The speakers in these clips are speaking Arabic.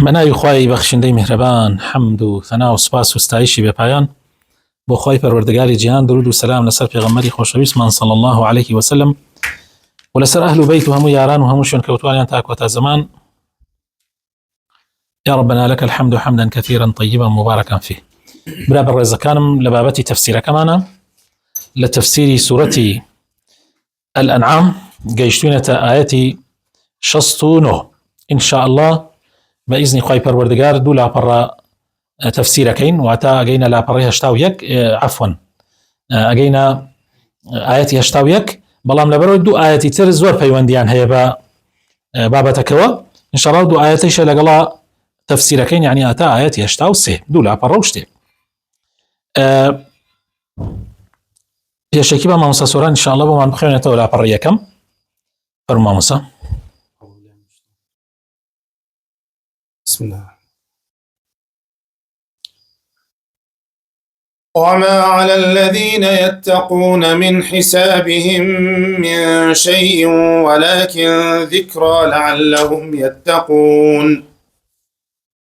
بەناوی خوای بەخشندەی میهرەبان حەمد و ثەنا و سوپاس و ستایشی بێپایان بۆ خوای پەروەردگاری جیهان، درود و سەلام لەسەر پێغەمبەری خۆشەویستمان صلی الله عليه وسلم و لەسەر ئەهل و بەیت و هەموو یاران و هەموو شوێنکەوتوانیان تا کۆتا زەمان. یا ربنا لك الحمد حمدا كثيرا طيبا مباركا فيه. برا بەڕێزەکانم لە بابەتی تەفسیرەکەمانە لە تەفسیری سوورەتی الأنعام گەیشتوینەتە ئاەتی 69 إن شاء الله بإذن خوای پەروەردگار دوو لاپەڕە تەفسیرەکەین، واتە ئەگەینە لاپەڕی 81 عفوا ئەگەینە ئاەتی 81، بەڵام لەبەرەوەی دوو ئاەتی تر زۆر پەیوەندیان هەیە بە بابەتەکەوە. إن شاء الله دوو ئاەتیشە لەگەڵا تەفسیرەکەین، یعنی ئاتا ئاەتی 83 دوو لاپەڕە و شتێک. پێشێکی بە مامۆستا سۆران إن شاء الله بۆمان بخوێنێتەوە لاپەڕی یەکەم. فەرموو مامۆستا. بسم الله. وما على الذين يتقون من حسابهم من شيء ولكن ذكرى لعلهم يتقون.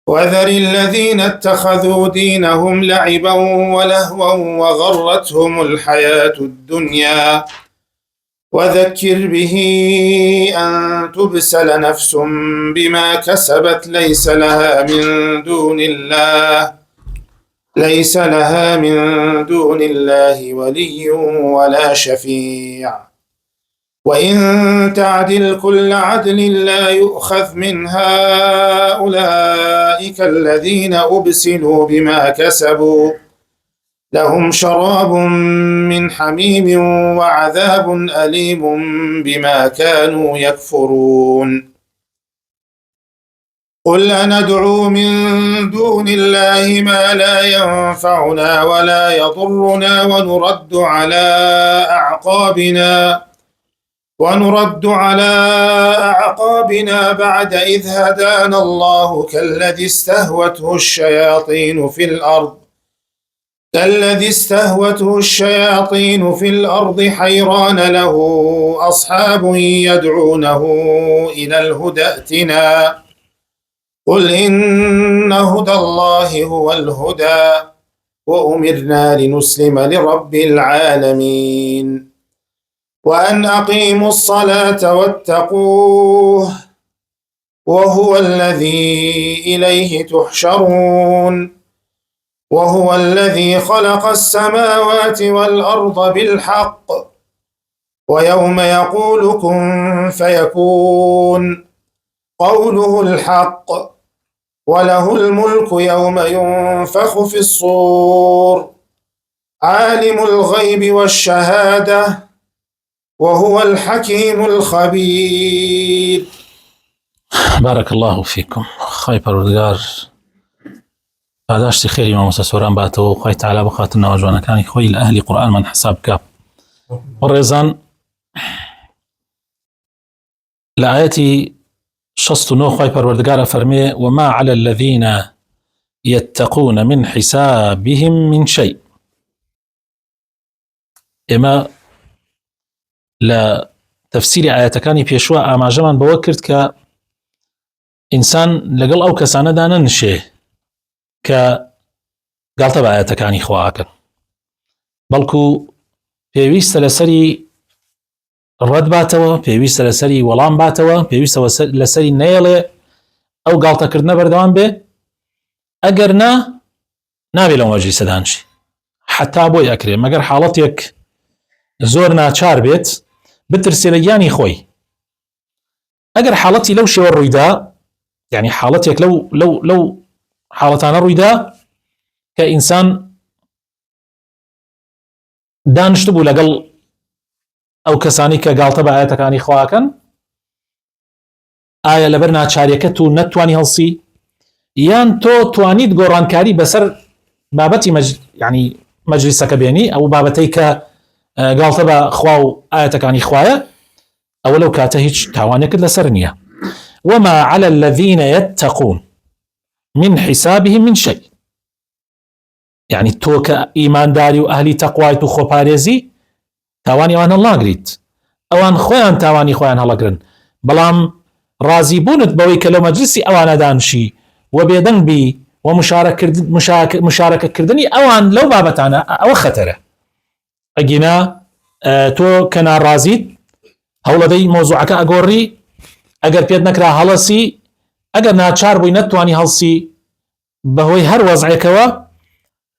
وذر الذين اتخذوا دينهم لعبا ولهوا وغرتهم الحياة الدنيا وذكر به أن تبسل نفس بما كسبت ليس لها من دون الله ولي ولا شفيع، وإن تعدل كل عدل لا يؤخذ منها أولئك الذين أبسلوا بما كسبوا لهم شراب من حميم وعذاب أليم بما كانوا يكفرون. قل أندعو من دون الله ما لا ينفعنا ولا يضرنا ونرد على أعقابنا بعد إذ هدانا الله كالذي استهوته الشياطين في الأرض حيران له أصحاب يدعونه إلى الهدى ائتنا، قل إن هدى الله هو الهدى وأمرنا لنسلم لرب العالمين وأن أقيموا الصلاة واتقوه وهو الذي إليه تحشرون. وهو الذي خلق السماوات والأرض بالحق ويوم يقول كن فيكون قوله الحق وله الملك يوم ينفخ في الصور عالم الغيب والشهادة وهو الحكيم الخبير. بارك الله فيكم. خوای پەروەردگار پاداشتی خێری مامۆستا سۆران باتەوە، خوای تەعالا بخاتە ناو جوانەکانی خۆی لە ئەهلی قورئانمان حساب بکات. بەڕێزان لە ئاەتی 69 خوای پەروەردگار ئەفەرمێ وما على الذين يتقون من حسابهم من شيء. ئێمە لە تەفسیری ئاەتەکانی پێشوە ئاماژەمان بەوە کرد کە ئینسان لەگەڵ ئەو کەسانەدا نەنشێ کە گاڵتە بە ئاەتەکانی خواکەن، بەڵکو پێویستە لەسەری ڕەت باتەوە، پێویستە لەسەری وەڵام باتەوە، پێویستە لەسەری نەیەڵێ ئەو گاڵتەکردنە بەردەوام بێ، ئەگەر نابێ لەو مەجلیسە دانشی، حتا بۆی ئەکرێ مەگەر حاڵەتێک زۆر ناچار بێت بترسێ لە گیانی خۆی. ئەگەر حاڵەتی لەو شێوە ڕوویدا، یعنی حاڵەتێک لەو حاڵەتانە ڕوویدا کە ئینسان دانشت بوو لەگەڵ ئەو کەسانی کە گاڵتە بە ئاەتەکانی خواکەن، ئایا لەبەر ناچاریەکە تو نەتوانی هەڵسی، یان تۆ توانیت گۆڕانکاری بەسەر بابەتی یعنی مەجلیسەکە بێنی، ئەو بابەتەی کە گاڵتە بە خوا و ئاەتەکانی خوایە، ئەوە لەو کاتە هیچ تاوانێکت لەسەر نییە. وما على الذين يتقون من حسابهم من شيء. يعني تۆ کە ئیمانداری و ئەهلی تەقوایت و خۆپارێزی تاوانی ئەوان هەڵناگریت، ئەوان خۆیان تاوانی خۆیان هەڵەگرن، بەڵام ڕازی بوونت بەوەی کە لەو مەجلیسی ئەوانە دانشی وبێدەنگ بی و مشارەکە کردنی ئەوان لەو بابەتانە ئەوە خەتەرە. ئەگینا تۆ کە ناڕازیت هەوڵەدەی مۆزوعەکە ئەگۆڕی، ئەگەر پێت نەکرا هەڵەسی، ئەگەر ناچار بووی نەتوانی هەڵسی بەهۆی هەر وەزعێکەوە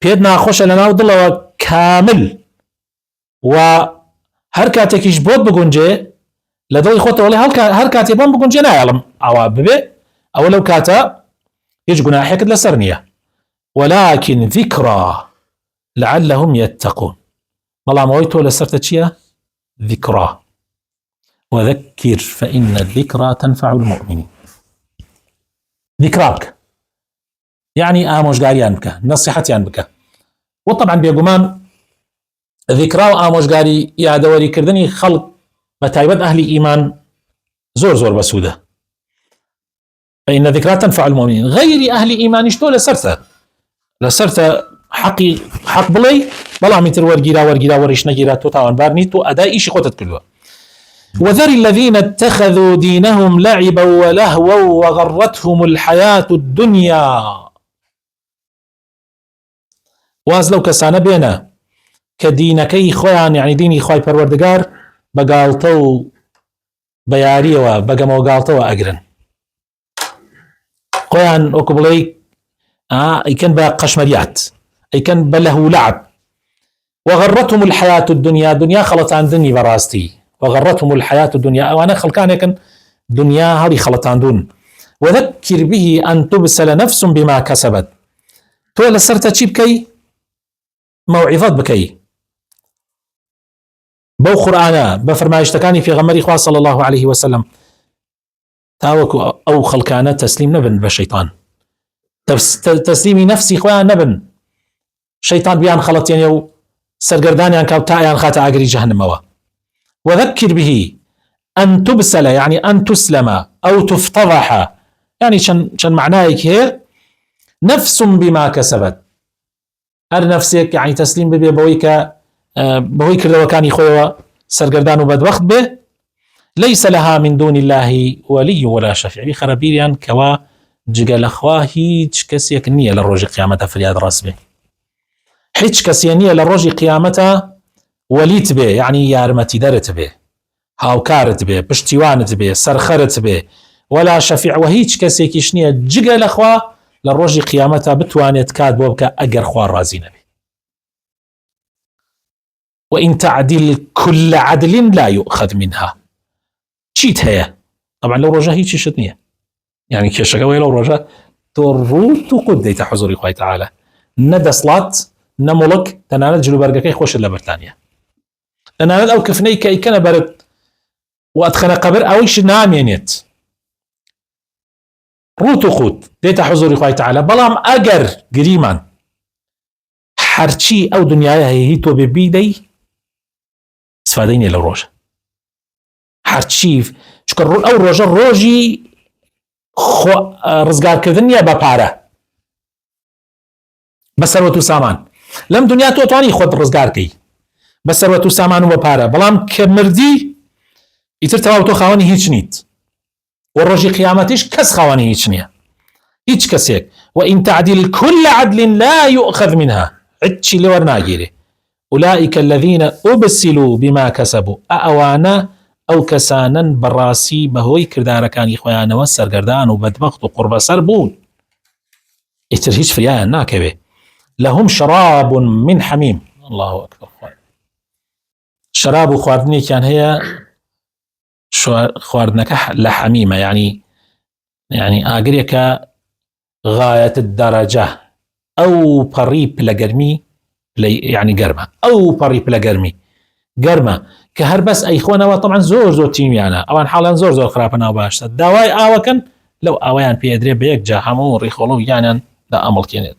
پێت ناخۆشە لە ناو دڵەوە کامل و هەر کاتێکیش بۆت بگونجێ لە دڵی خۆتەوەڵێ هەر کاتێ بۆم بگونجێ نایڵم ئاوا ببێ، ئەوە لەو کاتە هیچ گوناحێکت لەسەر نییە. ولكن ذكرى لعلهم يتقون. بەڵام ئەوەی تۆ لەسەرتە چییە؟ ذكرى وذكر فإن الذكرى تنفع المؤمنين. ذكراك يعني ئامۆژگاریان بکە، نەسیحەتیان بکە. وطبعا بێگومان ذكرى و ئامۆژگاری یادەوەریکردنی خەڵک بە تایبەت ئەهلی ئیمان زۆر بەسوودە. فإن الذكرى تنفع المؤمنين. غير أهل إيمانش تۆ لەسەرتە حەق بڵێ، بەڵامی تر وەرگیرا وەریش نەگیرا تۆ تاوانبار نیت و ئەدای ئیشی خۆتت کردووە. وذر الذين اتخذوا دينهم لعبا ولهوا وغرتهم الحياة الدنيا. واز لەو کەسانە بێنە کە دینەکەی خۆیان یعنی دینی خۆی پەروەردگار بەگاڵتە و بەیاریەوە بەگەمەوە گاڵتەوە ئەگرن، خۆیان وەکو بڵێ ئەیکەن بە قەشمەریات، ئەیکەن بە لەهو و لەعب. وغرتهم الحياة الدنيا. دنیا خەڵەتاندنی بەڕاستی. وغرتهم الحياة الدنيا. ئەوانە خەڵکانێکن دنیا هەڵی خەڵەتاندون. وذكر به أن تبسل نفس بما كسبت. تۆ لەسەرتە چی بکەی؟ مەوعیظەت بکەی بەو قورئانە، بە فەرمایشتەکانی پێغەمبەری خوا صلی الله عليه وسلم، تاوەکو ئەو خەڵکانە تەسلیم نەبن بە شەیطان، تەسلیمی نەفسی خۆیان نەبن، شەیطان بیان خەڵەتێنێ و سەرگەردانیان کاو تا یان خاتە ئاگری جەهەنەمەوە. وذكر به أن تبسل يعني أن تسلم أو تفتضح، يعني چەند معنایەک هەیە. نفس بما كسبت، هەر نفسێک يعني تەسلیم ببێ بەوەی کردەوەکانی خۆیەوە سەرگەردان و بەدبەخت بێ. ليس لها من دون الله ولي ولا شفيع. خەرەبیریان کەوا جگە لە خوا هیچ کەسێک نییە لە ڕۆژی قیامەتە فریاد ڕاست بێ، هیچ کەسێ نییە لە ڕۆژی قیامەتە وەلیت بێ، یعنی یارمەتی دەرت بێ، هاوکارت بێ، پشتیوانت بێ، سەرخەرت بێ، ولا شەفیع، و هیچ کەسێکیش نییە جگە لە خوا لە ڕۆژی قیامەتە بتوانێت کات بۆ بکە ئەگەر خوا ڕازی نەبێ. وإن تعدل كل عدل لا يؤخذ منها. چیت هەیە؟ طبعا لەو ڕۆژە هیچیشت نییە، يعني کێشەکەوەی لەو ڕۆژە تۆ ڕوت و قوت دەیتە حوزوری خوای تەعالە، نە دەسڵات نە مڵک، تەنانەت جلوبەرگەکەی خۆشت لە بەرتانیە، تەنانەت ئەو کفنەی کە ئیکەنە بەرت و ئەتخەنە قەبر ئەوەیش نامێنێت، ڕوت و قوت دێتە حوزوری خوای تەعالە. بەڵام ئەگەر گریمان هەرچی ئەو دنیاە هەیە هی تۆ بێ بیدەی سفادەی نیە لەو ڕۆژە، هەرچی چکە ئەو ڕۆژە ڕۆژی ڕزگارکردن نیە بە پارە، بە سەروەت و سامان. لەم دنیا تۆ توانی خۆت ڕزگارکەی بە سەروەت و سامان و بە پارە، بەڵام کە مردی ئیتر تەواو تۆ خاوەنی هیچ نیت، و ڕۆژی قیامەتیش کەس خاوەنی هیچ نییە، هیچ کەسێک. وإن تعدل كل عدل لا يؤخذ منها. هیچی لێ وەرناگیرێ. أولئك الذين أبسلوا بما كسبوا. ئەوانە ئەو کەسانن بەڕاستی بەهۆی کردارەکانی خۆیانەوە سەرگەردان و بەدبەخت و قوربەسەر بوون، ئیتر هیچ فریایان ناکەوێ. لهم شراب من حميم. الله أكبر. شراب و خواردنێکیان هەیە، خواردنەکە لە حەمیمە، يعني ئاگرێکە غایەت الدەرەجە، ئەو پەڕی پلە گەرمی، يعني گەرمە، ئەو پەڕی پلە گەرمە کە هەر بەس ئەیخۆنەوە. طبعا زۆر تیمیانە، ئەوان حاڵیان زۆر خراپە ناو باشتە، داوای ئاوەکەن لەو ئاوایان پێدرێ بە یەک جا هەموو ڕیخۆڵە و یانیان دا ئەمڵکێنێت.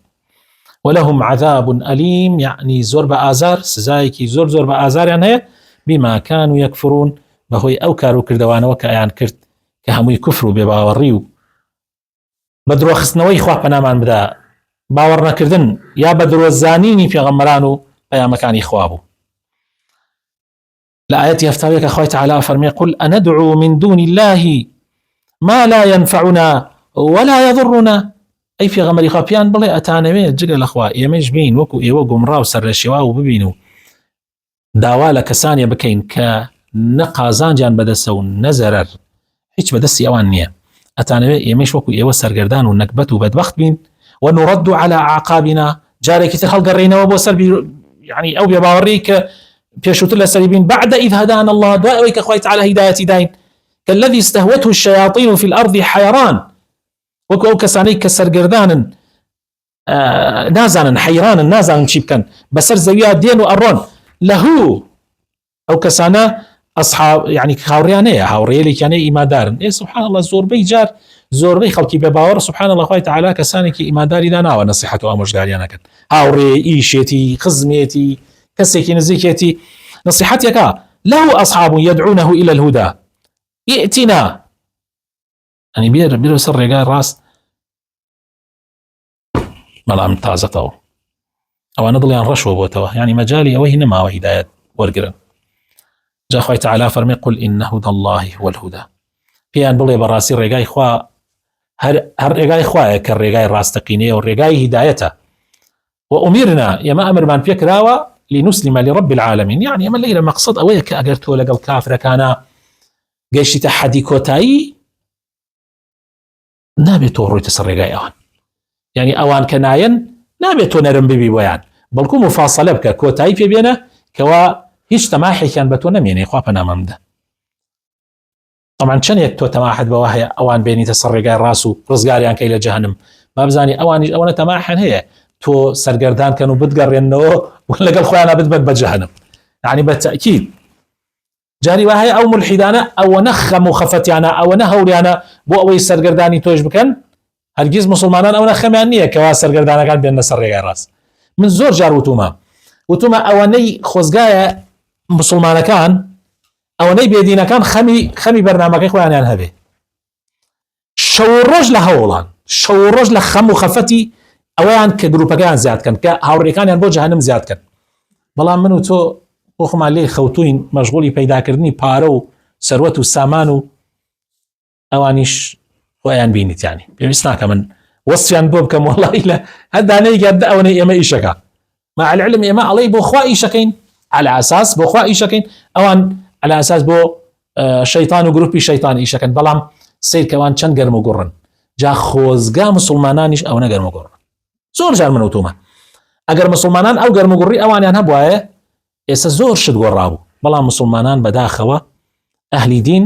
ولهم عذاب أليم، يعني زۆر بە ئازار، سزایەکی زۆر بە ئازاریان هەیە، بما كانوا يكفرون، بەهۆی ئەو کار و کردەوانەوە کە ئەیان کرد کە هەمووی کوفر و بێباوەڕی و بە درۆخستنەوەی خوا پەنامان بدا، باوەڕ نەکردن یا بە درۆزانینی پێغەمبەران و پەیامەکانی خوا بوو. لآية يفتاويك أخوة تعالى فرمي قل أندعو من دون الله ما لا ينفعنا ولا يضرنا. ئەی پێغەمبەری خوا پێیان بڵێ ئەتانەوێت جگە لەخوا ئێمەش بین وەکو ئێوە گومڕا و سەرڕێشێوا و ببین و داوا لە کەسانێ بکەین کە نە قازانجیان بەدەسە و نەزەرەر هیچ بەدەستی ئەوان نییە. ئەتانەوێت ئێمەش وەکو ئێوە سەرگەردان و نەکبەت و بەدبەخت بین ونرد على أعقابنا جارێکی تر هەڵگەڕێنەوە بۆ سەر يعني ئەو بێباوەڕی کە پێشووتر لەسەری بین بعد إذ هدانا الله دوای ئەوەی کە خوای تعالی هیدایەتی داین كالذي استهوته الشياطين في الأرض حيران وەکو ئەو کەسانەی کە سەرگەردانن نازانن حەیرانن نازانن چی بکەن بەسەر زەویە دێن و ئەڕۆن لەهو ئەو کەسانە ئەصحاب يعني هاوڕێیانەیە هاوڕێیەکیانەی ئیماندارن سبحان الله زۆربەی جار زۆربەی خەڵکی بێباوەڕ سبحان الله خوای تعالی کەسانێکی ئیمانداری داناوە نەسیحەت و ئامۆژگاریانەکەن هاوڕێ ئیشێتی خزمێتی کەسێکی نزیکێتی نصيحتك له أصحاب يدعونه إلى الهدى ائتنا يعني بير سر رجال راس ملام تازته أو نضل عن رشوة بوتوا يعني مجالي أوه نما وهداية ورقرن جاء خوي تعالى فرمي قل إن هدى الله هو الهدى في أن بلي براسي رجاي خوا هر رجاي خوا كالرجاي راس تقينيه والرجاي هدايته وأمرنا يما أمر من فكراوة لنسلم لرب العالمين يعني يما الليلة مقصد أويك أقرتو لقى الكافر كان جيش تحدي كوتاي نابتو رويت سرقاي أوان يعني أوان كناين نابتو نرم ببي بيان بلكو مفاصلة بك كوتاي في بينا كوا هيش تماحي كان بتو نميني خوابنا ممده طبعا شن يكتو تماحد بواهي أوان بيني تسرقاي راسو رزقاريان كي لجهنم ما بزاني أوان تماحن هي تو سرقردان كانوا بتقرنو ولا قال خويا انا بتبت بجهنم يعني بالتاكيد جاري وهي او ملحدانا او نخم وخفتيانا او نهوريانا بو اوي سرقرداني توج بكن هرجيز مسلمانان او نخمانيه كوا سرقردانا كان بين سرقا راس من زور جار وتوما اواني خوزقايا مسلمان كان اواني بيدينا كان خمي برنامج خويا انا هبه شو الرجل هولان شو الرجل خم وخفتي اوان كجروبكان زياد كان كهاوريكان بو جهنم زياد كان بەڵام من و تۆ بۆخمان لێ خەوتوین مەشغوڵی پەیداکردنی پارە و سەروەت و سامان و ئەوانیش خۆیان بینیت یانی پێویست ناکە من وەسفیان بۆ بکەم وەڵی لە هەردانەیەک ئەوەنەی ئێمە ئیشەکە مع العلم ئێمە ئەڵێی بۆ خوا ئیشەکەین على ئاساس بۆ خوا ئیشەکەین ئەوان على ئاساس بۆ شەیطان و گروپی شەیطان ئیشەکەن بەڵام سیرکەوان چەند گەرم و گوڕن جا خۆزگا مسلمانانیش ئەوەنە گەرم و گوڕن زۆر جار من و تۆمە ئەگەر مسلمانان ئەو گەرم و گوڕی ئەوانیان هەبوایە ئێستا زۆر شت گۆڕابوو بەڵام مسلمانان بەداخەوە ئەهلی دین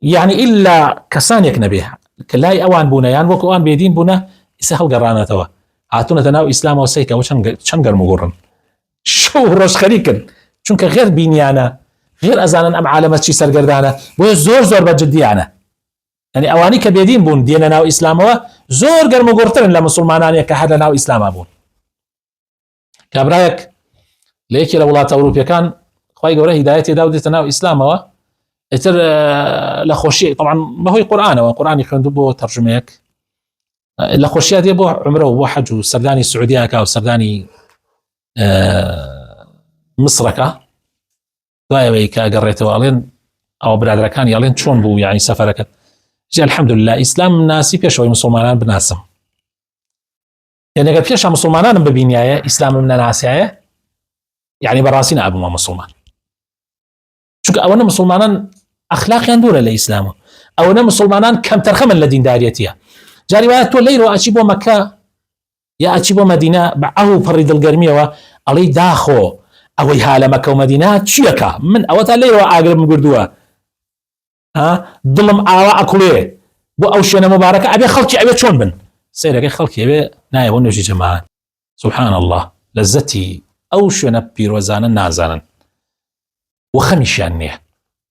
يعني إلا كسانێک نەبێ کە لای ئەوان بوونەیان وەکو ئەوان بێدین بوونە ئێستا هەڵگەڕانەتەوە هاتوونەتە ناو ئیسلامەوە سەیکەوە چەند گەرم و گوڕن شەو ڕۆژ خەریکن چونکە غێر بینیانە غێر ئەزانن ئەم عالەمە چی سەرگەردانە بۆیە زۆر بەجددیانە يعني ئەوانی کە بێدین بوون دێنە ناو ئیسلامەوە زۆر گەرم و گوڕترن لە مسلمانانێک کە هەر لە ناو ئیسلاما بوون کابرایەک لە یەکی لە وڵاتە ئەوروپیەکان خوای گەورە هیدایەتی دا و دێتە ناو ئیسلامەوە ئیتر لە خۆشی طبعا بەهۆی قورئانەوە قورئانی خوێندوو بۆ تەرجمەیەک لە خۆشیە دێ بۆ عومرە و بۆ حەج و سەردانی سعودیەکە و سەردانی مصرەکە دوایەوەی کە ئەگەڕێتەوە ئەڵێن ئەوە برادەکانی ئەڵێن چۆن بوو یعنی سەفەرەکەت جێ الحەمدولله ئیسلام ناسی پێشەوەی مسلمانان بناسم يعني اگر پیش مسلمانانم ببینیایە ئیسلامم نەناسیایە يعني بەڕاستی نابوومە مسلمان چونکە ئەوەنە مسلمانان ئەخلاقیان دوورە لە ئیسلامە ئەوەنە مسلمانان کەمتەرخەمن لە دینداریەتیە جاری وایە تۆ لەیرۆ ئەچی بۆ مەکە یا ئەچی بۆ مەدینە بە ئەو پەڕی دڵگەرمیەوە ئەڵێی داخۆ ئەوەی ها لە مەکە و مەدینە چیەکە من ئەوە تا لەیرۆ ئاگرم گردووە دڵم ئاوا ئەکوڵێ بۆ ئەو شوێنە مبارەکە ئەبێ خەڵکی ئەوێ چۆن بن سيرك خلقي يبي نايب ونوجي جماعة سبحان الله لذتي أو شو بيروزانا نازانا وخمش يعني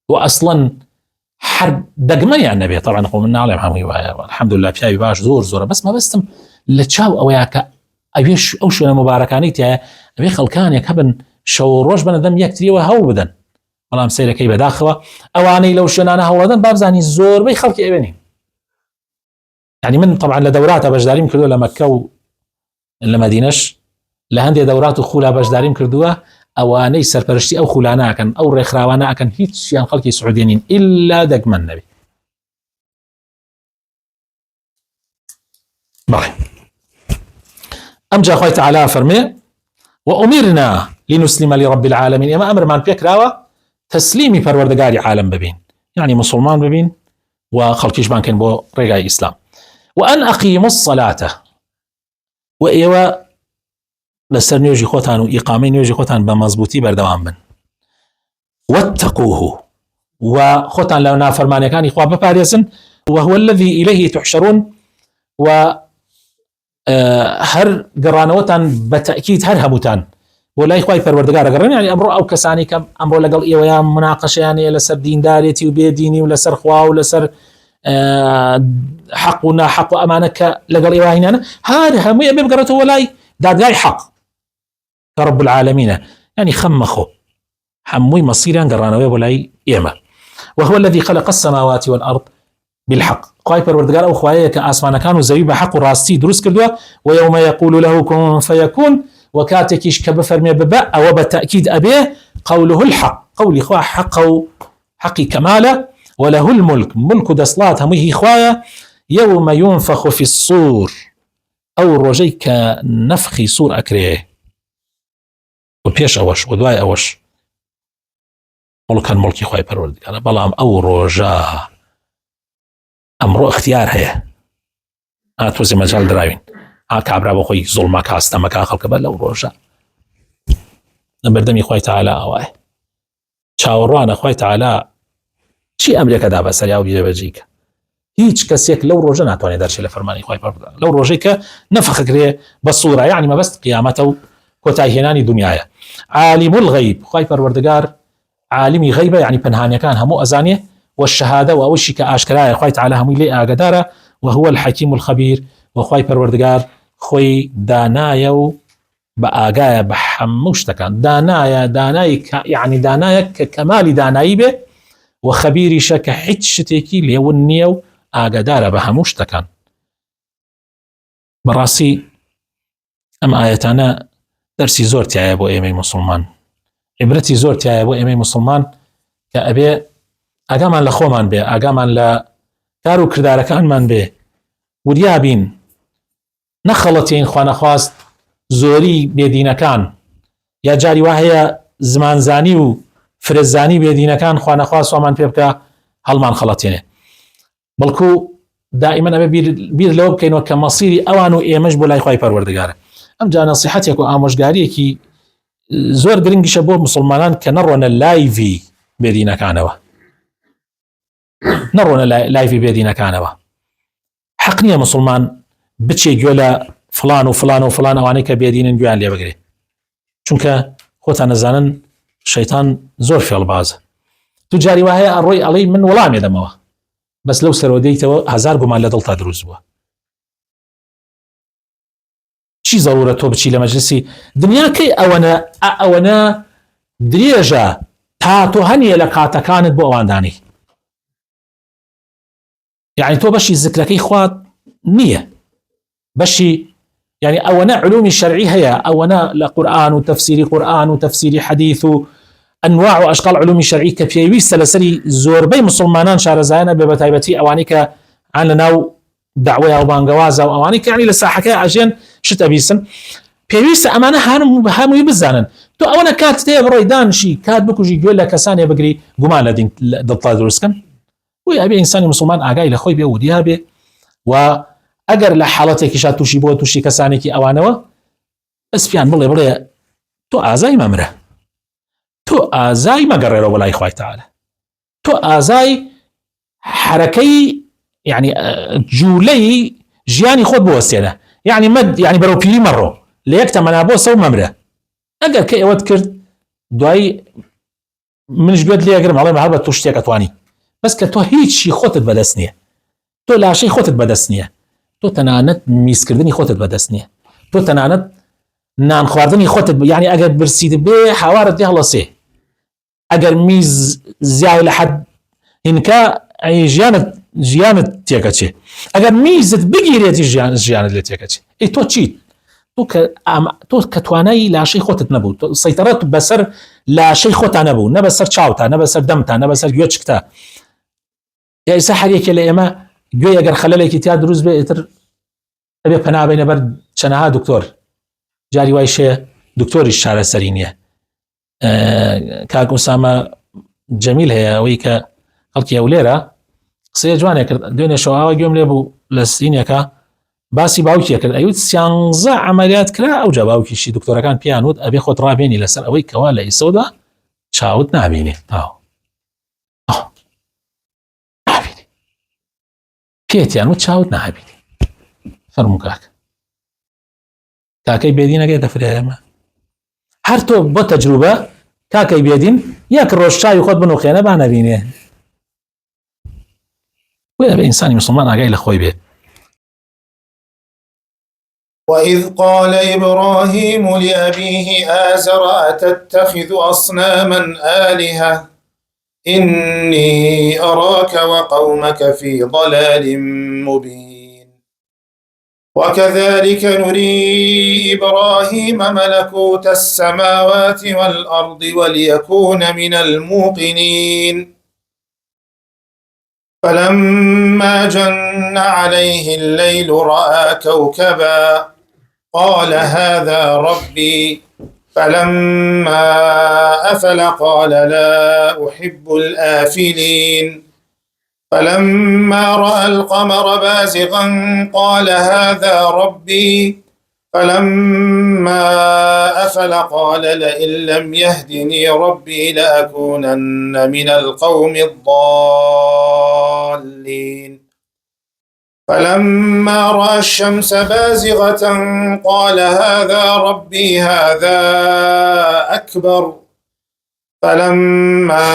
وأصلا حرب دقمة يعني النبي طبعا نقول من نعلم حمي الحمد لله في باش زور بس ما بستم لتشاو أو ياك أبيش أو شو مباركانيت يا أبي خلقان يا كبن شو روج بنا دم يكتري وهو بدن والله مسيرك يبي داخله أواني لو شو أنا هولدن بابزاني زور بي خلقي أبني يعني من طبعا لدورات بجداريم كردوها لمكة لمدينش لهندي دورات وخولا بجداريم كردوها اواني سرپرشتي او خولانا كان او ريخراوانا كان هيتش يعني خلقي سعوديين الا دقم النبي بەڵێ ئەمجا خوای تەعالا فەرمێ وأمرنا لنسلم لرب العالمين ئێمە ئەمرمان پێکراوە تەسلیمی پەروەردگاری عالم ببین، یعنی مسلمان ببین و خەڵکیشمان کەن بۆ ڕێگای ئیسلام. وأن أقيموا الصلاة وإيوە لەسەر نوێژی خۆتان و ئیقامەی نوێژی خۆتان بە مەزبوطی بەردەوام بن. واتقوه و خۆتان لە نافەرمانیەکانی خوا بپارێزن. وهو الذي إليه تحشرون و هەر گەڕانەوەتان بە تەئکید هەر هەمووتان بۆ لای خوای پەروەردگار ئەگەڕێن، یعنی ئەمڕۆ ئەو کەسانی کە ئەمڕۆ لەگەڵ ئێوەیان مناقەشەیانەیە لەسەر دیندارێتی و بێدینی و لەسەر خوا و لەسەر حق و ناحق و ئەمانە کە لەگەڵ ئێوە هینانە هەر هەمووی ئەبێ بگەڕێتەوە لای دادگای حق کە رب العالمینە، یعنی خەممەخۆ هەمووی مەسیریان گەڕانەوەی بۆ لای ئێمە. وهو الذي خلق السماوات والأرض بالحق خوای پەروەردگار ئەو خوایەیە کە ئاسمانەکان و زەوی بە حەق و ڕاستی دروست کردووە. ويوم يقول له كن فيكون وكاتێکیش کە بفەرمێ ببە ئەوە بە تەئکید ئەبێ قوله الحق، قولی خوا حق و حقی کەمالە. وله الملك ملك و دەسڵات هەمووی هی خوایە. يوم ينفخ في الصور ئەو ڕۆژەی کە نەفخی سوور ئەکرێ و پێش ئەوەش و دوای ئەوەش مڵکەن مڵکی خوای پەروەردگارە، بەڵام ئەو ڕۆژە ئەمڕۆ اختیار هەیە ئاتۆزی مەجال دراوین کابرا بۆ خۆی زوڵمە کاستەمەکە خەڵکە بەر لەو ڕۆژە لە بەردەمی خوای تەعالا ئەوایە. چاوەڕوانە خوای تەعالا چی ئەمرێکەدا بەسەریا و بێبەجیکە هیچ کەسێک لەو ڕۆژە ناتوانێت دەرچێت لە فەرمانی خوای پەروەردگار لەو ڕۆژەی کە نەفخەکرێ بە سوورە، یعنی مەبەست قیامەتە و کۆتایهێنانی دنیایە. عالم الغیب خوای پەروەردگار عالمی غیبە، یعنی پەنهانیەکان هەموو ئەزانێ، والشهادة وأوشي كأشكراء خوي تعالى هم لي أقداره. وهو الحكيم الخبير وخوي پروردگار خوي دانايا بآقايا بحموشتكان دانايا يعني دانايا ككمال داناي به وخبيري شك حتشتكي ليونيو أقداره بحموشتكان. براسي أم آياتنا درسي زورتي يا أبو إيمي مسلمان، عبرتي زورتي يا أبو إيمي مسلمان كأبي ئاگامان لە خۆمان بێ، ئاگامان لە کار و کردارەکانمان بێ، وریابین نەخەڵەتین خوا نەخواست زۆری بێدینەکان یا جاری وا هەیە زمانزانی و فرززانی بێدینەکان خوا نەخواست وامان پێ بکە هەڵمان خەڵەتێنێ، بەڵکو دائیمەن ئەبێ بیر لەوە بکەینەوە کە مەسیری ئەوان و ئێمەش بۆ لای خوای پەروەردگارە. ئەمجا نەسیحەتێک و ئامۆژگاریەکی زۆر گرنگیشە بۆ مسلمانان کە نەڕۆنە لایڤی بێدینەکانەوە، نەڕۆنە لایڤی بێدینەکانەوە. حەق نییە مسلمان بچێ گوێ لە فلان و فلان و فلان ئەوانەی کە بێدینن گویان لێ بگرێ، چونکە خۆتان نەزانن شەیتان زۆر فێڵبازە. تو جاری وا هەیە ئەڕۆی ئەڵێی من وەڵامێ دەمەوە، بەس لەو سەرۆدەیتەوە هەزار گومان لە دڵتا دروست بووە. چی زەڕورە تۆ بچی لە مەجلیسی دنیا کەی ئەوەنە درێژە تا تۆ هەنیە لە قاتەکانت بۆ ئەواندانی، يعني تۆ بەشی ذکرەکەی خوات نییە، بەشی يعني ئەوەنە علومی شەرعی هەیە، ئەوەنە لە قورئان و تەفسیری قورئان و تەفسیری حەدیث و ئەنواع و ئەشکال علومی شەرعی کە پێویستە لەسەری زۆربەی مسلمانان شارەزایانە بێ بە تایبەتی ئەوانەی کە عن لەناو دعوەیە و بانگەوازە و ئەوانەی کە یعنی لە ساحەکەی ئاژێن شت ئەبیسن، پێویستە ئەمانە هەمووی بزانن. تۆ ئەوەنە کاتت هەیە بڕۆی دانشی کات بکوژی گوێ لە کەسانێ بگری گومان لە دڵتا دروستکەن، وی ئەبێ ئینسانی مسلمان ئاگای لە خۆی بێ و دیا بێ، و ئەگەر لە حاڵەتێکیشا تووشی بۆ تووشی کەسانێکی ئەوانەوە ئەسپیان بڵێ تۆ ئازای مەمرە، تۆ ئازای مەگەڕێرەوە بەلای خوای تەعالە، تۆ ئازای حرەکەی يعني جوولەی ژیانی خۆت بوەستێنە، يعني مەد يعني بەرەو پیری مەڕۆ لە یەک تەمەنا بۆ سەو مەمرە. ئەگەر کە ئێوەت کرد دوای منش گوێت لێگرم هەڵێ هەر بە توو شتێک ئەتوانی، بەس کە تۆ هیچی خۆتت بەدەست نییە، تۆ لاشەی خۆتت بەدەست نییە، تۆ تەنانەت میزکردنی خۆتت بەدەست نییە، تۆ تەنانەت نان خواردنی خۆتت یعنی ئەگەر برسیت بێ هاوارت دێ هەڵەسێ، ئەگەر میز زیای لە حەد هینکە ژیانت تێکەچێ، ئەگەر میزت بگیرێتی ژیانت لێ تێکەچێ. ئەی تۆ چیت؟ تۆ کە توانایی لاشەی خۆتت نەبوو، سەیتەڕەت بەسەر لاشەی خۆتان نەبوو، نە بەسەر چاوتان، نە بەسەر دەمتان، نە بەسەر گوێچکتە. یا ئێستا هەر یەکێ لە ئێمە گوێ ئەگەر خەلەلێکی تیا دروست بێ ئیتر ئەبێ پەنا بینە بەر چەنەها دکتۆر جاری وای شێ دکتۆریش چارەسەری نییە. کاک ئوسامە جەمیل هەیە ئەوەی کە خەڵکی ئەولێرە قسەیە جوانێک کرد دوێنێ شەواوە گوێم لێ بوو لە سینێکە باسی باوکیە کرد ئەوت 13 عملیات کرا ئەو جا باوکیشی دکتۆرەکان پیان وت ئەبێ خۆت ڕابێنی لەسەر ئەوەی کەوا لە ئیسەودا چاوت نابینێ پێتیان وت چاوت نابینی فەرموو کاکەی بێدین ئەگەێتە فرێمە هەر تۆ بۆ تەجروبە کاکەی بێدین یەک ڕۆژ چاوی خۆت بنووخێنە با نەبینێ وێ بە ئینسانی مسلمان ئاگای لە خۆی بێت. وإذ قال إبراهيم لأبيه آزر أتتخذ أصناما آلهة إني أراك وقومك في ضلال مبين وكذلك نري إبراهيم ملكوت السماوات والأرض وليكون من الموقنين فلما جن عليه الليل رأى كوكبا قال هذا ربي فلما أفل قال لا أحب الآفلين فلما رأى القمر بازغا قال هذا ربي فلما أفل قال لئن لم يهدني ربي لأكونن من القوم الضالين فلما رأى الشمس بازغة قال هذا ربي هذا أكبر فلما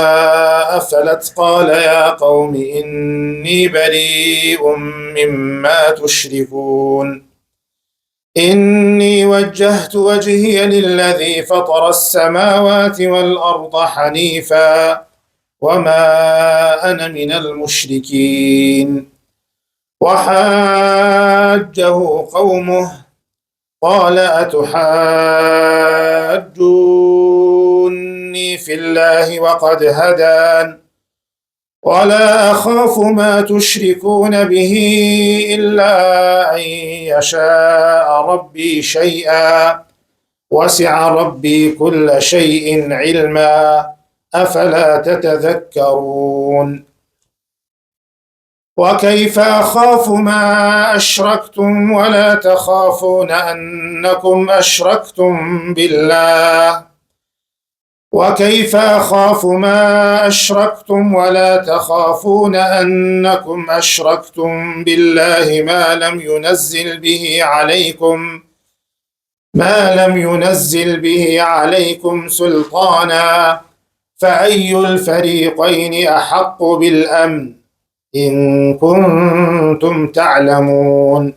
أفلت قال يا قوم إني بريء مما تشركون إني وجهت وجهي للذي فطر السماوات والأرض حنيفا وما أنا من المشركين وحاجه قومه قال أتحاجوني في الله وقد هدان ولا أخاف ما تشركون به إلا أن يشاء ربي شيئا وسع ربي كل شيء علما أفلا تتذكرون وكيف أخاف ما أشركتم ولا تخافون أنكم أشركتم بالله وكيف أخاف ما أشركتم ولا تخافون أنكم أشركتم بالله ما لم ينزل به عليكم سلطانا فأي الفريقين أحق بالأمن إن كنتم تعلمون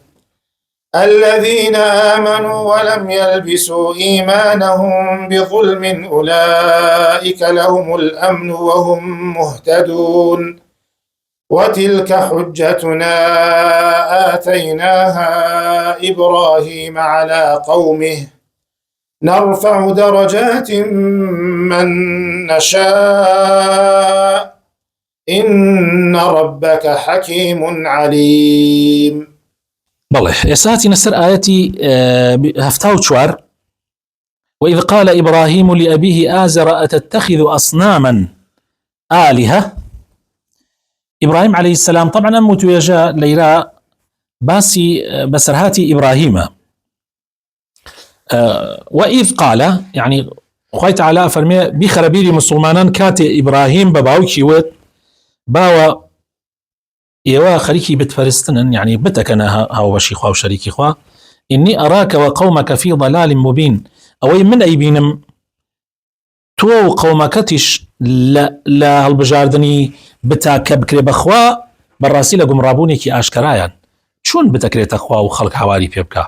الذين آمنوا ولم يلبسوا إيمانهم بظلم أولئك لهم الأمن وهم مهتدون وتلك حجتنا آتيناها إبراهيم على قومه نرفع درجات من نشاء إن ربك حكيم عليم. بله ئێساتی نەسەر ئاەتی 74 وإذ قال إبراهيم لأبيه آزر أتتخذ أصناما آلهة. إبراهيم عليه السلام طبعا متوجه ليرى باسي بسرهاتي إبراهيم وإذ قال يعني خوي تعالى فرمي بخربيري مسلمانان كاتي إبراهيم بباوكي وت باوە ئێوە خەریکی بتفەرستنن يعني بتەکەنە هاوبەشی خوا و شەریکی خوا إني أراك وقومك في ضلال مبين ئەوەی من ئەیبینم تۆ و قەومەکەتیش لە هەڵبژاردننی بتاکە بکرێ بەخوا بەڕاستی لە گومڕابوونێکی ئاشکرایان چۆن بتەکرێتە خوا و خەڵک هاواری پێ بکە.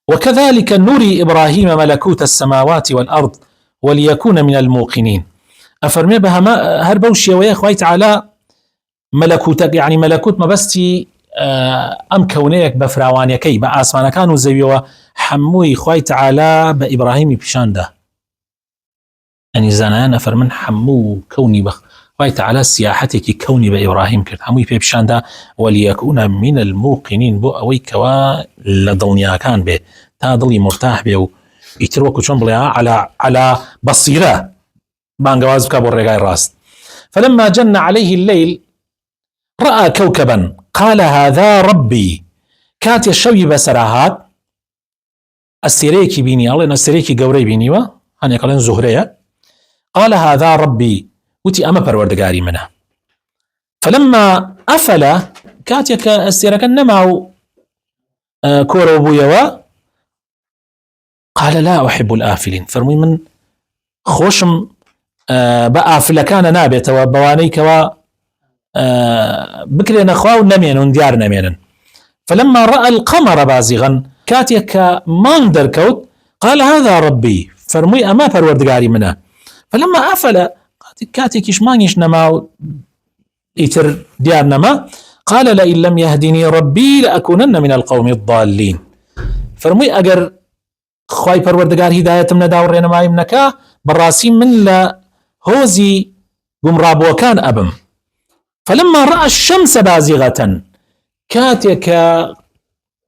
وكذلك نري إبراهيم ملكوت السماوات والأرض وليكون من الموقنين. أفرمي بها هر بوشي ويا خوي تعالى ملكوتك يعني ملكوت مبستي أم كونيك بفراوانيكي بأسمان كانوا زيوا حموي خوي تعالى بإبراهيم بشانده يعني زنان أفرمن حمو كوني خوای تعالی سیاحتێکی کەونی بە ئیبراهیم کرد هەمووی پێ پیشاندا وەلیەکوونە من الموقنین بۆ ئەوەی کەوا لە دڵنیاکان بێ تا دڵی مرتاح بێ و ئیتر وەکو چۆن بڵێ على بەصیرە بانگەواز بکە بۆ ڕێگای ڕاست. فلما جن عليه الليل رأى كوكبا قال هذا ربي كاتي الشوي بسراهات السيريكي بيني الله السيريكي قوري بيني هاني قالين زهرية قال هذا ربي وتي أما پروردگاري منه. فلما أفل كاتيك السيرك النماو كورو بويوا قال لا أحب الآفلين فرمي من خوشم بآفل كان نابت وبوانيك و بكري نخوا ونمين ونديار نمين. فلما رأى القمر بازغا كاتيك ماندر كوت قال هذا ربي فرمي أما پروردگاري منه. فلما أفل كاتيك إشمانيش نما إتر ديار نما قال لئن لم يهدني ربي لأكونن من القوم الضالين فرمي أجر خواي پروردگار هداية من داور رينماي منكا براسي من لا هوزي قمراب وكان أبم. فلما رأى الشمس بازغة كاتيك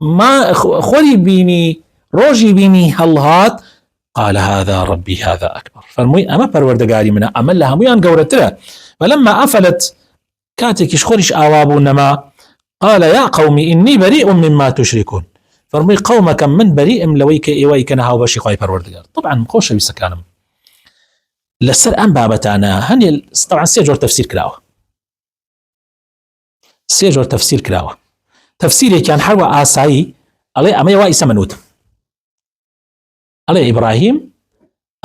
ما خوري بيني روجي بيني هلهات قال هذا ربي هذا أكبر فرمي أما پروردگاري منه أمل لها ميان قورتها. فلما أفلت كاتك شخورش آوابو نما قال يا قومي إني بريء مما تشركون فرمي قومك من بريء لويك إيويك نهاو باشي خواهي پروردگار. طبعا مخوشة بيسكانم لسر أم بابتانا هني طبعا سيجور تفسير كلاوة سيجور تفسير كلاوة تفسيري كان حلوة آساي علي أمي وائسة منوت علي إبراهيم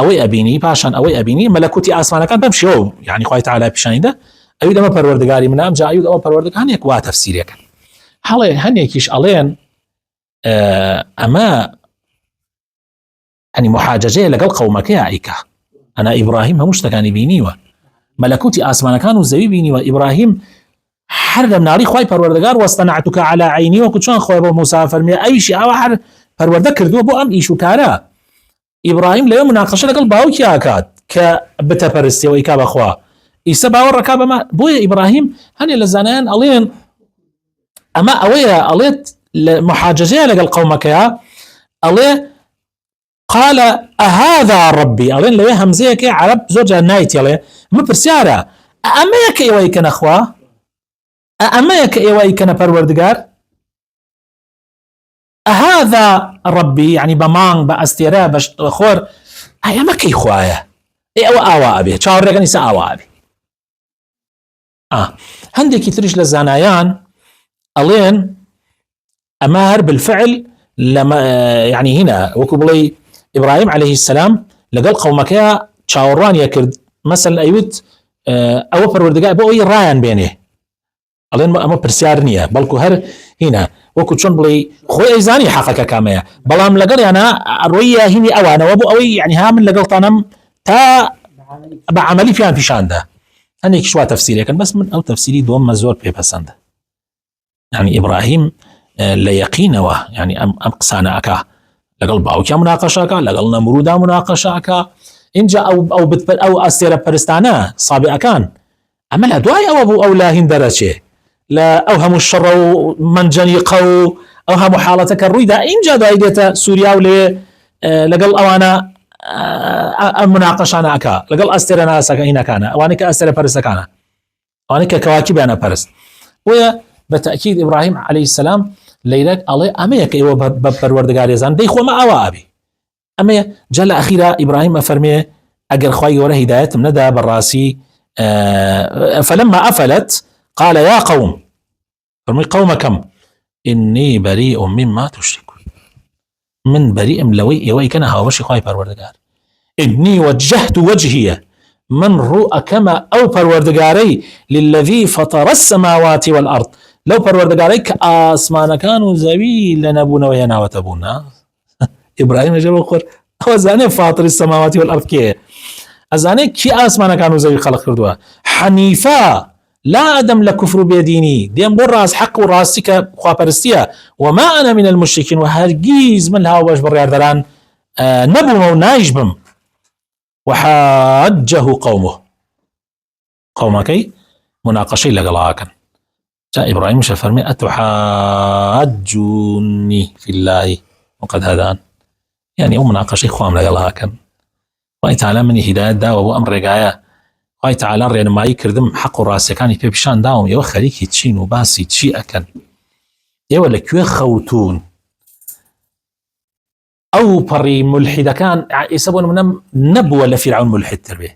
أوي أبيني باشان أوي أبيني ملكوتي آسمانا كان بمشيو يعني خواهي تعالى بشاني ده أيود أما پروردگاري من أم جاء أيود أما پروردگار هنيك وا تفسيري كان حالي هنيكيش ألين أما يعني محاججة لقل قومك يا عيكا أنا إبراهيم هموش تكاني بيني ملكوتي آسمانا كانوا زوي بيني وإبراهيم حرم ناري خواهي پروردگار واصطنعتك على عيني وكنت شان خواهي بو مسافر من أي شيء أو حر پروردگار كردو بو أم إيشو كارا إبراهيم ليوم مناقشة لقل باوكي آكاد كبتا پرستي وإيكا بخوا إيسا باور ركابة ما بويا إبراهيم هني لزانان ألين أما أويا أليت محاججة لقل قومك يا ألي قال أهذا ربي ألين لوي همزيك عرب زوجة نايتي ألي مبرسيارة أميك إيوائي كان أخوا أميك إيوائي كان پروردگار أهذا ربي يعني بمان بأستيراء بخور أي أمك إخوايا إيه أو آواء به شاور رقني سا آواء به هندي كتريش للزانايان ألين أمار بالفعل لما يعني هنا وكبلي إبراهيم عليه السلام لقال قومك يا شاوران يكرد مثلا أيود أو پروردگار بو أي رايان بينه ألين أما برسيارنية بلكو هر هنا وكو چون بلي خوي إيزاني حقك كامية بلام لقال أنا الرؤية هني أوانا وابو أوي يعني هامن لقال طانم تا بعملي فيها في شانده هنيك شوى تفسيري كان بس من أو تفسيري دوم مزور بيبسنده يعني إبراهيم لا يقين يعني أم قسانا أكا لقل باوكيا مناقشة أكا لقل نمرودا مناقشة أكا إن جاء أو أستيرا برستانا صابئة كان عملها دواي أو أبو أو لا هندرشي لا أوهم الشر من جنيقو أوهم حالتك الريدة إن جاء دواي ديتا سوريا ولي لقل أوانا المناقشة أنا أكا لقل أستيرا ناسا هنا كان أوانك أستيرا برستا كان أوانك كواكب أنا برست ويا بتأكيد إبراهيم عليه السلام ليلك الله أميك إيوه بپروردگار زان دي خو ما أوا أبي أمي جل أخيرا إبراهيم أفرمي أجر خواي ولا هداية من دا بالراسي فلما أفلت قال يا قوم فرمي قومكم إني بريء مما تشركون من بريء ملوي إيوه كان هاوشي خواي پروردگار إني وجهت وجهي من رؤى كما أو پروردگاري للذي فطر السماوات والأرض لو پروردگاري كآسمان كانوا زوي لنبونا وينا وتبونا إبراهيم جاب خور هو زاني فاطر السماوات والأرض كي أزاني كي آسمان كانوا زوي خلق كردوا حنيفا لا أدم لكفر بيديني ديم براس حق وراسك خوا پرستيا وما أنا من المشركين وهرجيز من هاو باش بريار دران نبو ونايجبم وحاجه قومه قومەکەی مناقەشەی لەگەڵاکەن. جاء إبراهيم فرمي أتحاجوني في الله وقد هدان، يعني مناقشة خوام لقلها كان خوای تعالی منی هدایت داوە بۆ ئەم ڕێگایە، خوای تعالی ڕێنمایی کردم حەق و ڕاستیەکانی پێ پیشان داوم، ئێوە خەریکی چین و باسی چی ئەکەن، ئێوە لەکوێ خەوتون؟ ئەو پەڕی مولحیدەکان ئێستا بۆ نمونە نەبووە لە فیرعون مولحیدتر بێ،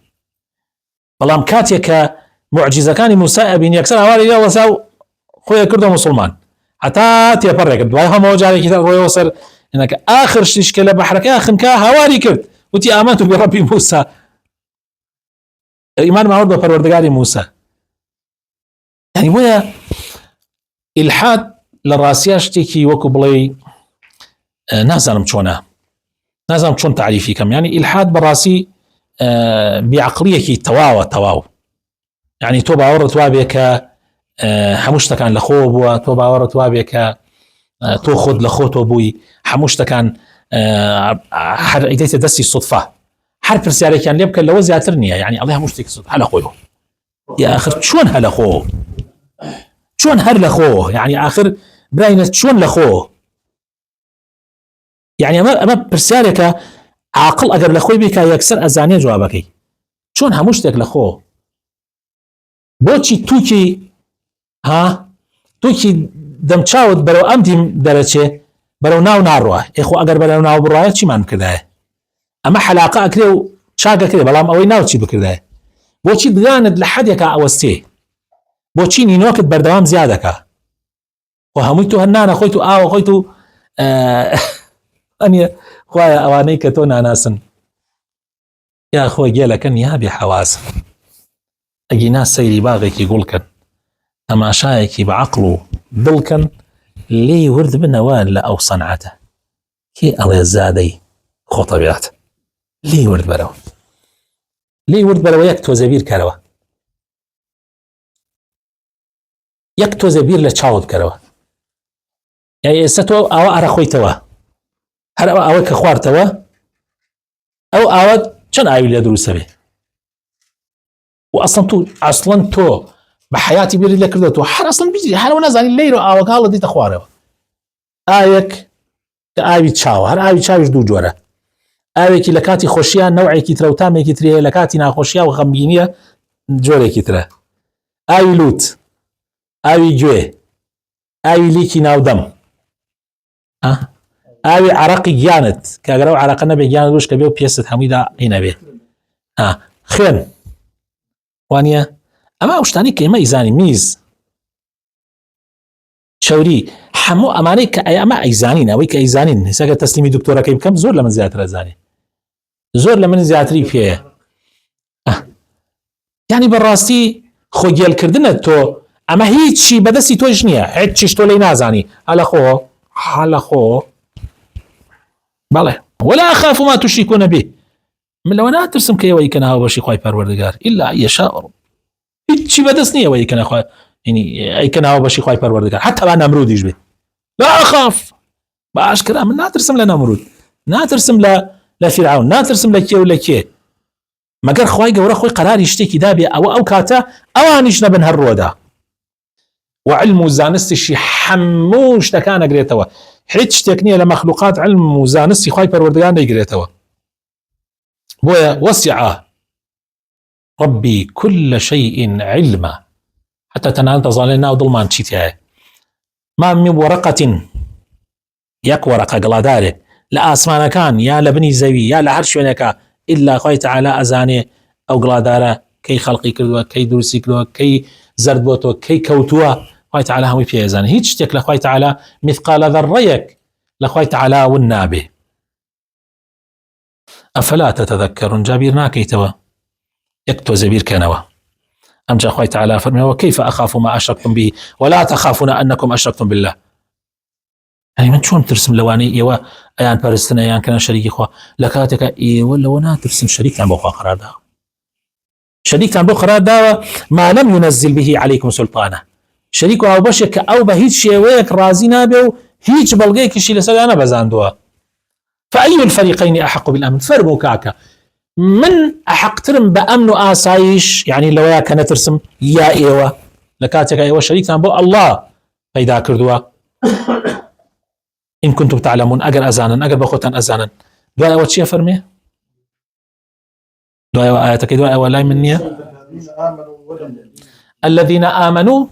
بەڵام کاتێک کە معجزەکانی موسا ئەبینی یەکسەر هاواری لێ وەسا و خۆی کردو مسلمان، هەتا تێپەڕێ کرد، دوای هەموو جارێکی تر ڕۆیەوە سەر ئینەکە ئاخر شتیش کە لە بەحرەکە خنکە هاواری کرد، وتی ئامەنت بڕەبی موسا، ئیمان ماوەڕ بە پەروەردگاری موسا. یعنی بۆیە ئیلحاد لە ڕاستیە شتێکی وەکو بڵێ نازانم چۆنە، نازانم چۆن تعریفی کەم، یعنی ئیلحاد بەڕاستی بیعقلیەکی تەواو، یعنی تۆ باوەڕت وابێ کە هەموو شتەکان لە خۆ بووە، تۆ باوەڕت وابێ کە تۆ خۆت لە خۆتۆ بووی، هەموو شتەکان هەر ئیدەیتە دەستی سودفە، هەر پرسیارێکیان لێ بکە لەوە زیاتر نییە، یعنی ئەڵێ هەموو شتێک سودفە لە خۆیەوە، یا ئاخر چۆن هە لە خۆ، چۆن هەر لە خۆ، یعنی ئاخر براینە چۆن لە خۆ، یعنی ئەمە پرسیارێکە عاقڵ ئەگەر لە خۆی بیکە یەکسەر ئەزانێ جوابەکەی، چۆن هەموو شتێک لە خۆ، بۆچی تووکی دەمچاوت بەرەو ئەم دیم دەرەچێ بەرەو ناو ناڕوە، ئێخۆ ئەگەر بەرەو ناو بڕایە چیمان بکردایە، ئەمە حەلاقە ئەکرێ و چاکەکرێ، بەڵام ئەوەی ناو چی بکردایە، بۆچی دگانت لە حەدێکە ئەوەستێ، بۆچی نینۆکت بەردەوام زیادەکە، و هەمووی تۆ هەر نانە خۆیت و ئاوە خۆیت و ئەنیە خوایە ئەوانەی کە تۆ ناناسن یا خۆی گێلەکەن یا بێ حەواسن، ئەگینا سەیری باغێکی گوڵکەن، تەماشایەکی بە عەقڵ و دڵکەن، لێی ورد بنەوە لە ئەو سەنعەتە، کێ ئەڵێ زادەی خۆتەبیات، لێی ورد بەرەوە، لێی ورد بەرەوە، یەک تۆزە بیر کەرەوە، یەک تۆزە بیر لە چاوت کەرەوە، یعنی ئێستا تۆ ئاوە ئەرەخۆیتەوە، هەر ئەوەی کە خواردتەوە ئەو ئاوە چەند ئاوی لێ دروستە بێ، و ئەسڵەن تۆ بە حیاتی بیری لێ کردەوە، تۆ هەر ئەسڵەن بیجی هەرەوە نازانی لێرە ئاوەکە هەڵە دیتە خوارەوە، ئاوێک کە ئاوی چاوە، هەر ئاوی چاویش دوو جۆرە، ئاوێکی لە کاتی خۆشییان نەوعێکی ترە و تامێکی ترێ، لە کاتی ناخۆشیە و غەمگینیە جۆرێکی ترە، ئاوی لوت، ئاوی گوێ، ئاوی لیکی ناودەم، ئاوی عەرەقی گیانت کە ئەگەر ئەو عەرەقە نەبێ گیانت وشکە بێ و پێست هەموویدا هینەبێ، خوێن وانە ئەمە ئەو شتانی کە ئێمە ئیزانی میز چەوری هەموو ئەمانەی کە ئەمە ئەیزانین، ئەوەی کە ئەیزانین، هێستا کە تەسلیمی دکتۆرەکەی بکەم زۆر لە من زیاتر ئەزانێ، زۆر لە من زیاتری پێیە، یعنی بەڕاستی خۆگێلکردنە تۆ ئەمە هیچی بەدەستی تۆش نییە، هیچیش تۆ لێی نازانی، هەلە خۆ بەڵێ ولا أخاف ما تشركون به، من لەوە ناترسم کە ئێوە ئیکەن هاوبەشی خوای پەروەردگار، إلا أن يشاء، هیچی بەدەست نییە ئەوە ئیکەن ئەیکەن هاوبەشی خوای پەروەردگار، حتى با نەمرودیش بێ، لا أخاف، باشکرا من ناترسم لە نەمرود، ناترسم لە فیرعون، ناترسم لە کێ و لە کێ، مەگەر خوای گەورە خۆی قەراری شتێکی دابێ ئەوە ئەو کاتە ئەوانیش نەبن هەر ڕۆدا، وعلم و زانستیشی هەموو شتەکان ئەگرێتەوە، هیچ شتێک نییە لە مەخلوقات علم و زانستی خوای پەروەردگار نەیگرێتەوە، بۆیە وسع ربي كل شيء علما، حتى تنال تظالين ناو ضلمان چیتیایە، ما من ورقة، یەک وەرەقە گڵادارێ لە ئاسمانەکان یا لە بنی زەوی یا لە هەر شوێنێکە، ئیلا خوای تعالی ئەزانێ ئەو گڵادارە کەی خەڵقی کردووە، کەی دروستی کردووە، کەی زەرد بۆتەوە، کەی کەوتووە، خوای تعالی هەمووی پێزانێ، هیچ شتێک لە خوای تعالی مثقال ذرەیەک لە خوای تعالی ون نابێ. ئەفەلا تەتەذەکەرون، جا بیر ناکەیتەوە، یەک تۆزە بیرکەنەوە، ئەمجا خوای تعالی فەرمێەوە كيف أخاف ما أشركتم به ولا تخافون أنكم أشركتم بالله، يعني من چۆن ترسم لەوانەی ئێوە ئەیان پەرستن ئەیان کەنە شەریکی خوا، لە کاتێکە ئێوە لەوە ناترسن شەریکتان بۆ خوا قەرار داوە، شەریکتان بۆ قەرار داوە ما لم ينزل به عليكم سلطانه، شەریک و هاوبەشێک کە ئەو بە هیچ شێوەیەک رازی نابێ و هیچ بەڵگەیەکیشی لەسەریان نەبەزاندووە، فأي الفريقين أحق بالأمن، فەرموو کاکە من أحقترم بأمن آسايش يعني لو يا كانت ترسم يا إيوة لكاتك أيوة شريك بو الله فإذا كردوا إن كنتم تعلمون أجر أزانا أجر بخوتان أزانا دعاء وتشي فرمي دعاء آياتك دعاء ولا منية الذين آمنوا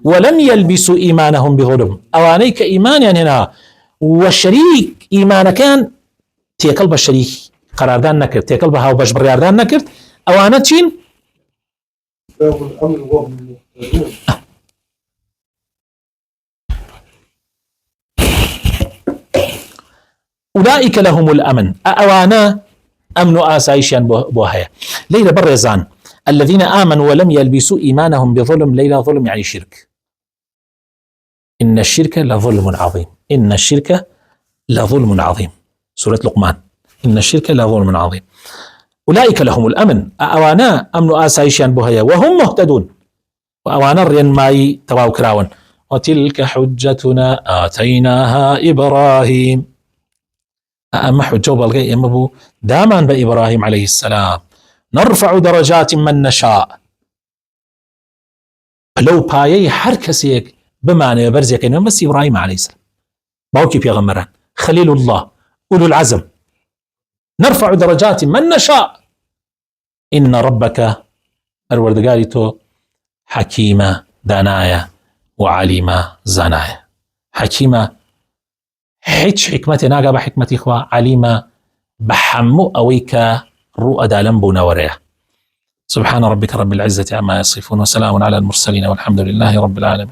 ولم يلبسوا إيمانهم بظلم أوانيك إيمان يعني هنا والشريك إيمان كان تيكل الشريك قراردان نكرت تيكل بها وباش برياردان نكرت أوانا تشين أولئك لهم الأمن أوانا أمن آسايشيان بوهايا ليلة برزان الذين آمنوا ولم يلبسوا إيمانهم بظلم ليلة ظلم يعني شرك إن الشرك لظلم عظيم إن الشرك لظلم عظيم سورة لقمان إن الشرك لظلم عظيم أولئك لهم الأمن أوانا أمن آسايشيان بوهايا وهم مهتدون وأوانا الرين ماي تواو كراون وتلك حجتنا آتيناها إبراهيم أما حجة بالغي أمبو داما بإبراهيم عليه السلام نرفع درجات من نشاء لو بايي حركسيك بمعنى برزيك إنه بس إبراهيم عليه السلام باوكي بيغمران خليل الله أولو العزم نرفع درجات من نشاء إن ربك الوردقاريتو حكيمة دانايا وعليمة زانايا حكيمة هيج حكمتي ناقة بحكمتي إخوة عليمة بحمو أويك رؤى دالنبو نوريه سبحان ربك رب العزة عما يصفون وسلام على المرسلين والحمد لله رب العالمين.